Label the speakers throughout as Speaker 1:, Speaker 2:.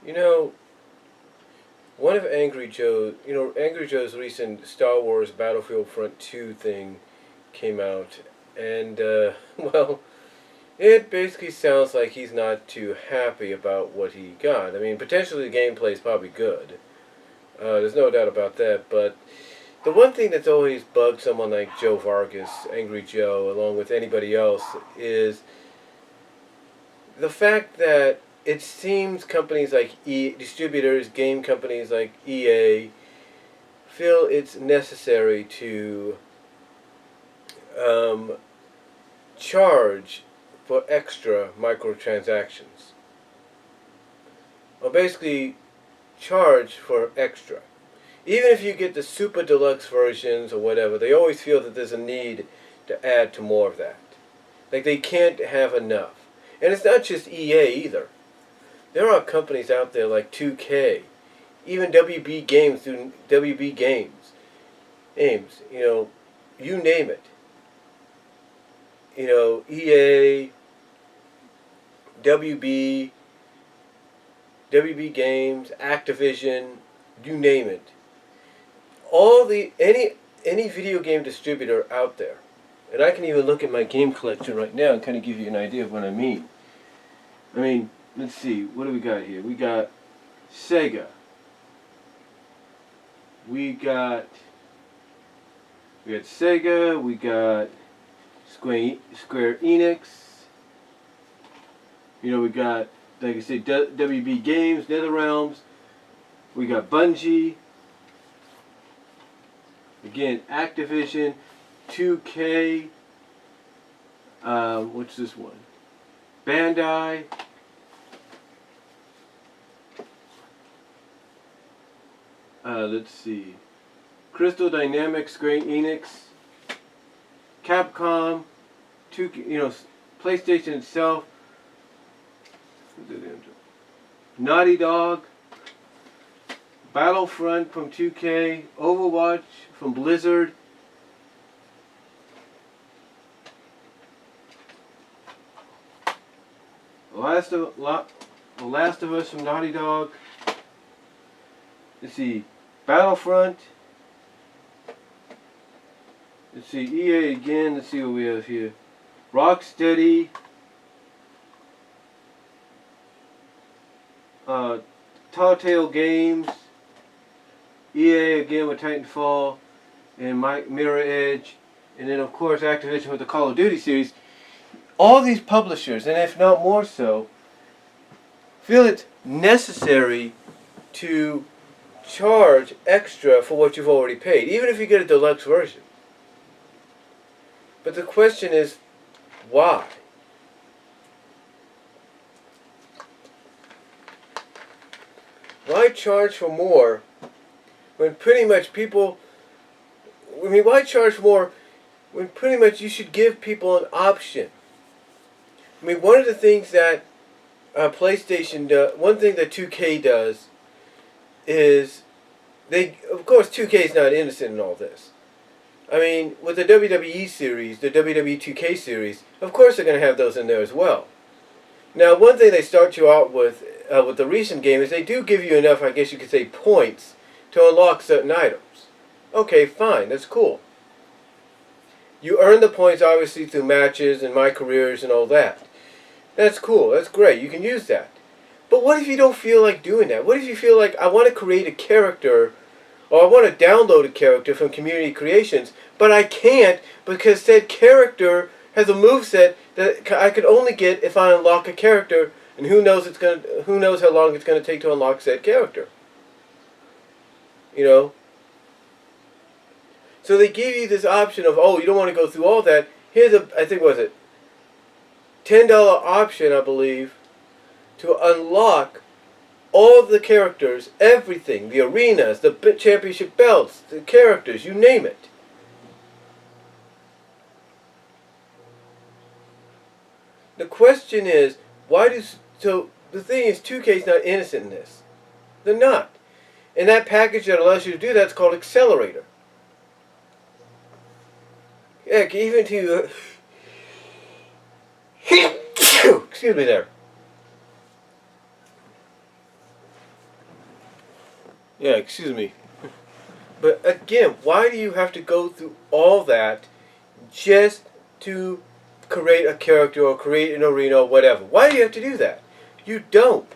Speaker 1: You know, one of Angry Joe's recent Star Wars Battlefield Front 2 thing came out, and, well, it basically sounds like he's not too happy about what he got. I mean, potentially the gameplay is probably good. There's no doubt about that, but the one thing that's always bugged someone like Joe Vargas, Angry Joe, along with anybody else, is the fact that it seems companies like distributors, game companies like EA, feel it's necessary to um, charge for extra microtransactions. Well, basically, charge for extra. Even if you get the super deluxe versions or whatever, they always feel that there's a need to add to more of that. Like they can't have enough. And it's not just EA either. There are companies out there like 2K, even WB Games doing WB Games, you name it. EA, WB, WB Games, Activision, you name it. Any video game distributor out there, and I can even look at my game collection right now and kind of give you an idea of what I mean. Let's see, what do we got here? We got Sega. We got Sega. We got Square Enix. We got, like I said, WB Games, NetherRealms. We got Bungie. Again, Activision, 2K. What's this one? Bandai. Let's see. Crystal Dynamics, Square Enix, Capcom, PlayStation itself, Naughty Dog, Battlefront from 2K, Overwatch from Blizzard, The Last of Us from Naughty Dog. Let's see, Battlefront. Let's see, EA again. Let's see what we have here. Rocksteady. Telltale Games. EA again with Titanfall. And Mirror Edge. And then of course Activision with the Call of Duty series. All these publishers, and if not more so, feel it's necessary to charge extra for what you've already paid, even if you get a deluxe version. But the question is, why? Why charge for more when pretty much why charge more when pretty much you should give people an option? One of the things that PlayStation does, one thing that 2K does, is of course 2K is not innocent in all this. With the WWE series, the WWE 2K series, of course they're going to have those in there as well. Now, one thing they start you out with the recent game is they do give you enough, I guess you could say, points to unlock certain items. Okay, fine, that's cool. You earn the points obviously through matches and my careers and all that. That's cool, that's great, you can use that. But what if you don't feel like doing that? What if you feel like, I want to create a character, or I want to download a character from Community Creations, but I can't because said character has a moveset that I could only get if I unlock a character, and who knows how long it's going to take to unlock said character. So they give you this option of, you don't want to go through all that. Here's I think, was it $10 option, I believe, to unlock all of the characters, everything, the arenas, the championship belts, the characters, you name it. The question is, so the thing is, 2K's not innocent in this. They're not. And that package that allows you to do that's called Accelerator. Yeah, even to excuse me there. Yeah, excuse me. But again, why do you have to go through all that just to create a character or create an arena or whatever? Why do you have to do that? You don't.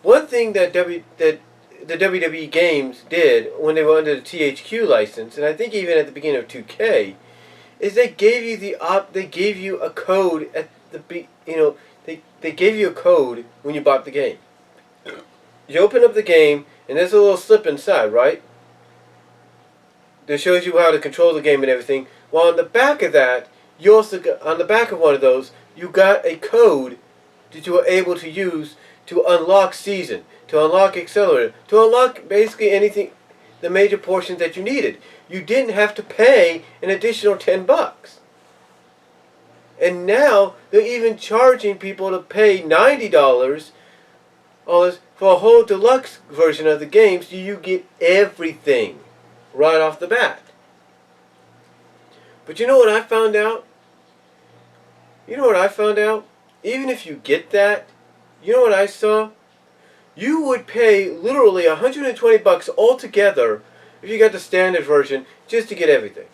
Speaker 1: One thing that the WWE games did when they were under the THQ license, and I think even at the beginning of 2K, is they gave you they gave you a code at they gave you a code when you bought the game. You open up the game and there's a little slip inside, right? That shows you how to control the game and everything. Well, on the back of that, you also got, on the back of one of those, you got a code that you were able to use to unlock Season, to unlock Accelerator, to unlock basically anything, the major portions that you needed. You didn't have to pay an additional $10. And now they're even charging people to pay $90 for a whole deluxe version of the game, so you get everything right off the bat. But you know what I found out? Even if you get that, you know what I saw? You would pay literally $120 altogether if you got the standard version just to get everything.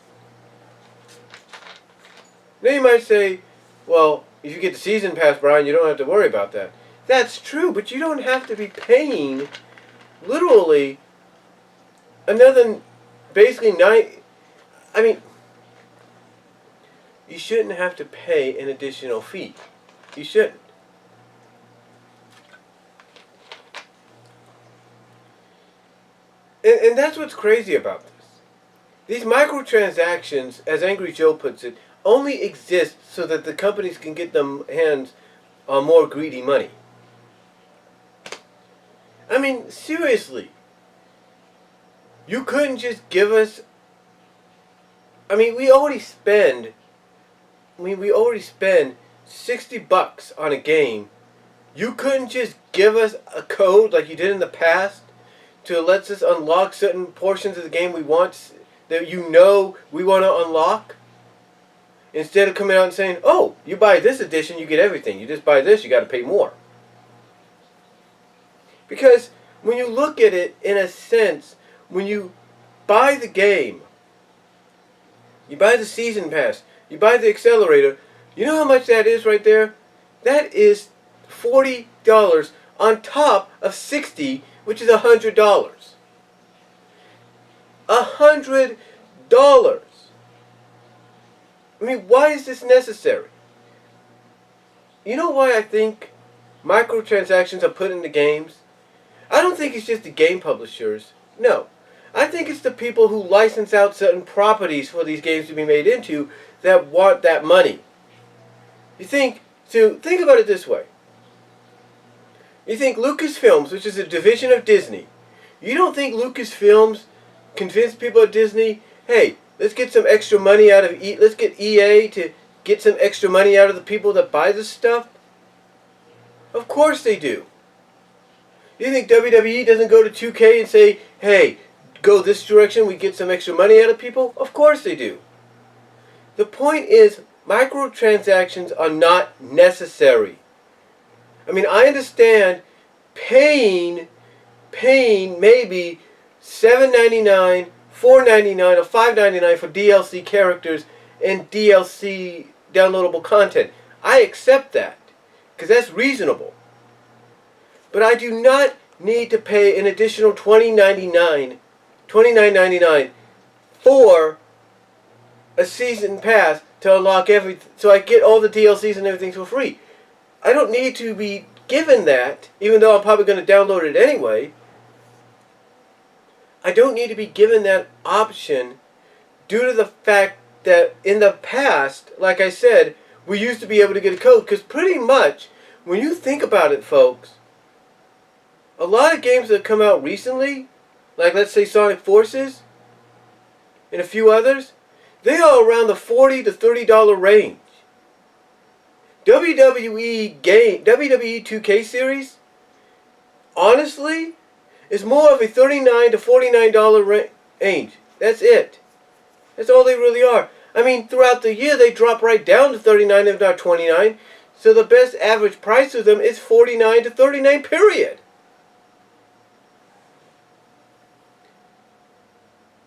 Speaker 1: Now you might say, well, if you get the season pass, Brian, you don't have to worry about that. That's true, but you don't have to be paying literally another basically you shouldn't have to pay an additional fee. You shouldn't. And that's what's crazy about this. These microtransactions, as Angry Joe puts it, only exist so that the companies can get their hands on more greedy money. I mean, seriously. You couldn't just give us... we already spend $60 on a game. You couldn't just give us a code like you did in the past to let us unlock certain portions of the game we want, that we want to unlock? Instead of coming out and saying, oh, you buy this edition, you get everything. You just buy this, you got to pay more. Because when you look at it, in a sense, when you buy the game, you buy the season pass, you buy the accelerator, you know how much that is right there? That is $40 on top of $60, which is $100. $100. Why is this necessary? You know why I think microtransactions are put into games? I don't think it's just the game publishers. No. I think it's the people who license out certain properties for these games to be made into that want that money. Think about it this way. You think Lucasfilms, which is a division of Disney, you don't think Lucasfilms convinced people at Disney, hey, let's get some extra money out of let's get EA to get some extra money out of the people that buy this stuff? Of course they do. You think WWE doesn't go to 2K and say, hey, go this direction, we get some extra money out of people? Of course they do. The point is, microtransactions are not necessary. I understand paying maybe $7.99, $4.99, or $5.99 for DLC characters and DLC downloadable content. I accept that, because that's reasonable. But I do not need to pay an additional $29.99 for a season pass to unlock everything, so I get all the DLCs and everything for free. I don't need to be given that, even though I'm probably going to download it anyway. I don't need to be given that option due to the fact that in the past, like I said, we used to be able to get a code. Because pretty much, when you think about it, folks, a lot of games that have come out recently, like let's say Sonic Forces and a few others, they are around the $40 to $30 range. WWE 2K series, honestly, is more of a $39 to $49 range. That's it. That's all they really are. Throughout the year they drop right down to $39 if not $29. So the best average price of them is $49 to $39, period.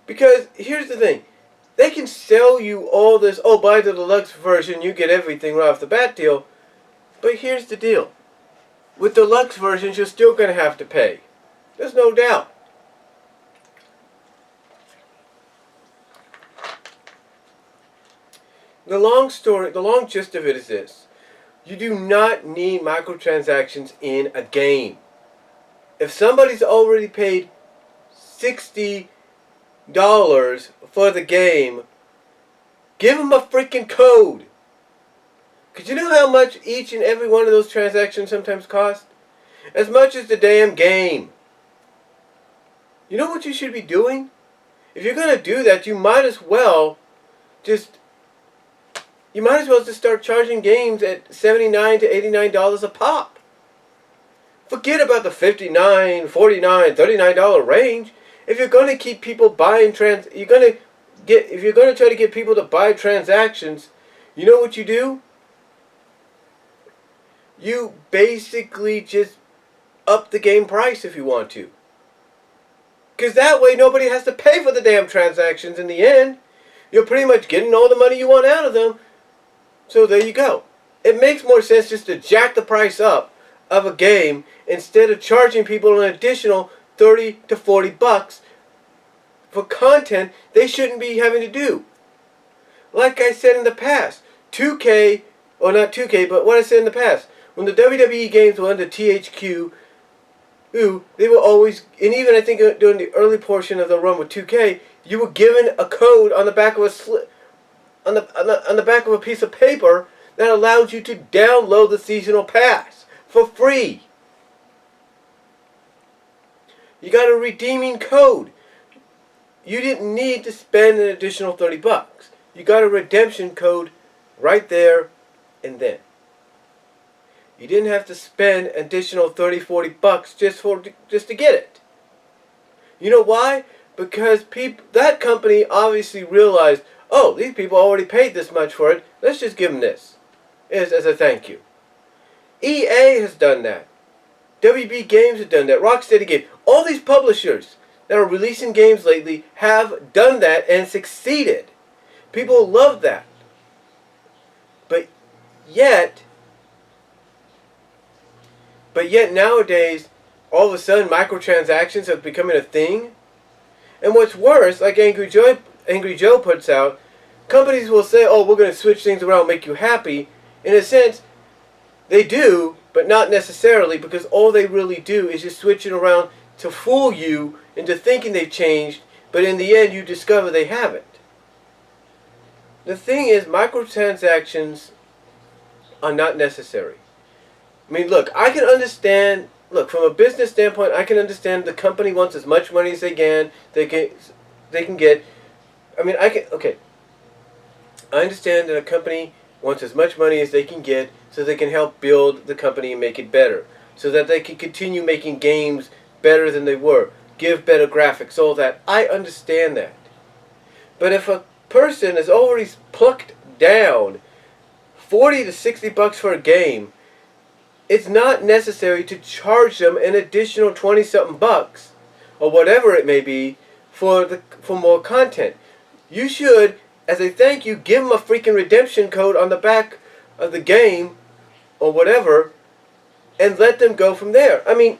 Speaker 1: Because here's the thing. They can sell you all this, oh, buy the deluxe version, you get everything right off the bat deal. But here's the deal. With deluxe versions, you're still going to have to pay. There's no doubt. The long gist of it is this. You do not need microtransactions in a game. If somebody's already paid $60 for the game, give them a freaking code. Because you know how much each and every one of those transactions sometimes cost? As much as the damn game. You know what you should be doing? If you're going to do that, you might as well just start charging games at $79 to $89 a pop. Forget about the $59, $49, $39 range. If you're going to keep people buying if you're going to try to get people to buy transactions, you know what you do? You basically just up the game price if you want to. Because that way nobody has to pay for the damn transactions in the end. You're pretty much getting all the money you want out of them. So there you go. It makes more sense just to jack the price up of a game instead of charging people an additional 30 to 40 bucks for content they shouldn't be having to do. Like I said in the past, 2K, or not 2K, but what I said in the past, when the WWE games were under THQ, they were always, and even I think during the early portion of the run with 2K, you were given a code on the back of a on the back of a piece of paper that allowed you to download the seasonal pass for free. You got a redeeming code. You didn't need to spend an additional 30 bucks. You got a redemption code right there and then. You didn't have to spend an additional 30, 40 bucks just to get it. You know why? Because that company obviously realized, oh, these people already paid this much for it. Let's just give them this as a thank you. EA has done that. WB Games has done that. Rocksteady Games. All these publishers that are releasing games lately have done that and succeeded. People love that. But yet nowadays, all of a sudden, microtransactions are becoming a thing. And what's worse, like Angry Joe puts out, companies will say, oh, we're going to switch things around and make you happy. In a sense, they do, but not necessarily, because all they really do is just switch it around to fool you into thinking they've changed, but in the end you discover they haven't. The thing is, microtransactions are not necessary. I mean, look, I can understand, from a business standpoint, I can understand the company wants as much money as they can get. I mean, I understand that a company wants as much money as they can get so they can help build the company and make it better. So that they can continue making games better than they were. Give better graphics, all that. I understand that. But if a person has already plucked down 40 to 60 bucks for a game, it's not necessary to charge them an additional 20-something bucks, or whatever it may be, for more content. You should, as a thank you, give them a freaking redemption code on the back of the game, or whatever, and let them go from there. I mean,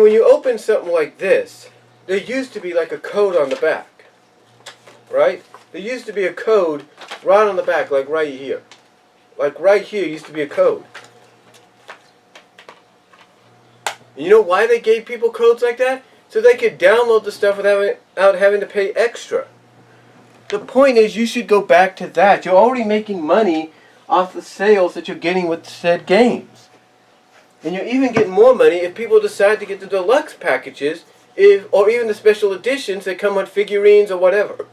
Speaker 1: when you open something like this, there used to be like a code on the back, right? There used to be a code right on the back, like right here. Like right here used to be a code. And you know why they gave people codes like that? So they could download the stuff without having to pay extra. The point is, you should go back to that. You're already making money off the sales that you're getting with said games. And you're even getting more money if people decide to get the deluxe packages, or even the special editions that come with figurines or whatever.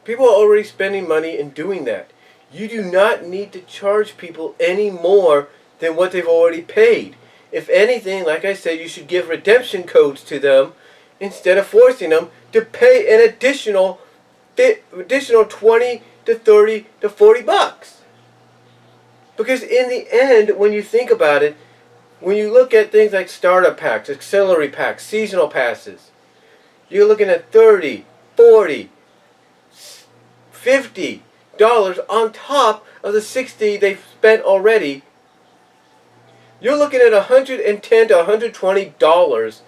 Speaker 1: People are already spending money in doing that. You do not need to charge people any more than what they've already paid. If anything, like I said, you should give redemption codes to them instead of forcing them to pay an additional 20 to 30 to 40 bucks. Because in the end, when you think about it, when you look at things like starter packs, auxiliary packs, seasonal passes, you're looking at $30, $40, $50 on top of the $60 they've spent already. You're looking at $110 to $120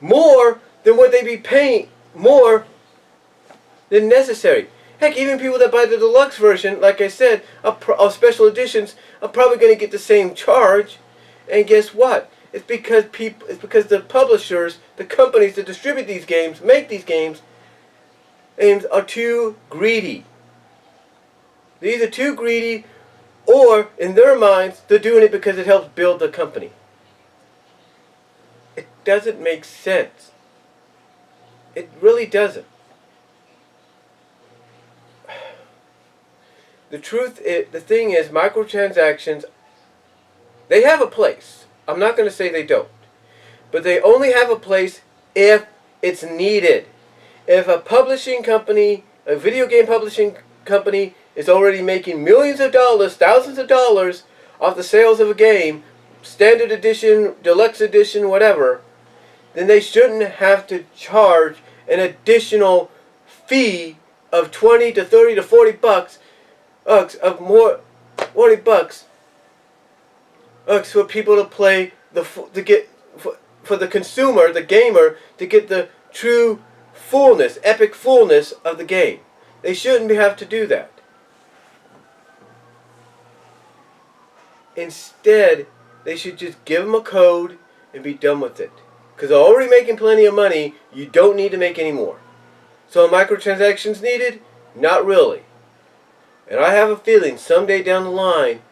Speaker 1: more than what they'd be paying, more than necessary. Heck, even people that buy the deluxe version, like I said, of special editions, are probably going to get the same charge. And guess what? It's because the publishers, the companies that distribute these games, make these games, are too greedy. They're either too greedy, or in their minds, they're doing it because it helps build the company. It doesn't make sense. It really doesn't. The thing is, microtransactions, they have a place. I'm not going to say they don't. But they only have a place if it's needed. If a publishing company, a video game publishing company, is already making millions of dollars, thousands of dollars off the sales of a game, standard edition, deluxe edition, whatever, then they shouldn't have to charge an additional fee of 20 to 30 to 40 bucks of more 40 bucks for people to play for the consumer, the gamer, to get the true fullness, epic fullness of the game. They shouldn't have to do that. Instead, they should just give them a code and be done with it. Because they're already making plenty of money, you don't need to make any more. So are microtransactions needed? Not really. And I have a feeling someday down the line,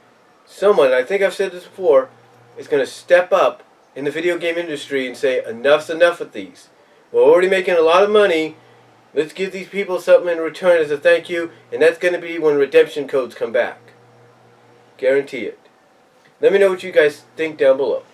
Speaker 1: someone, I think I've said this before, is going to step up in the video game industry and say, enough's enough with these. We're already making a lot of money. Let's give these people something in return as a thank you, and that's going to be when redemption codes come back. Guarantee it. Let me know what you guys think down below.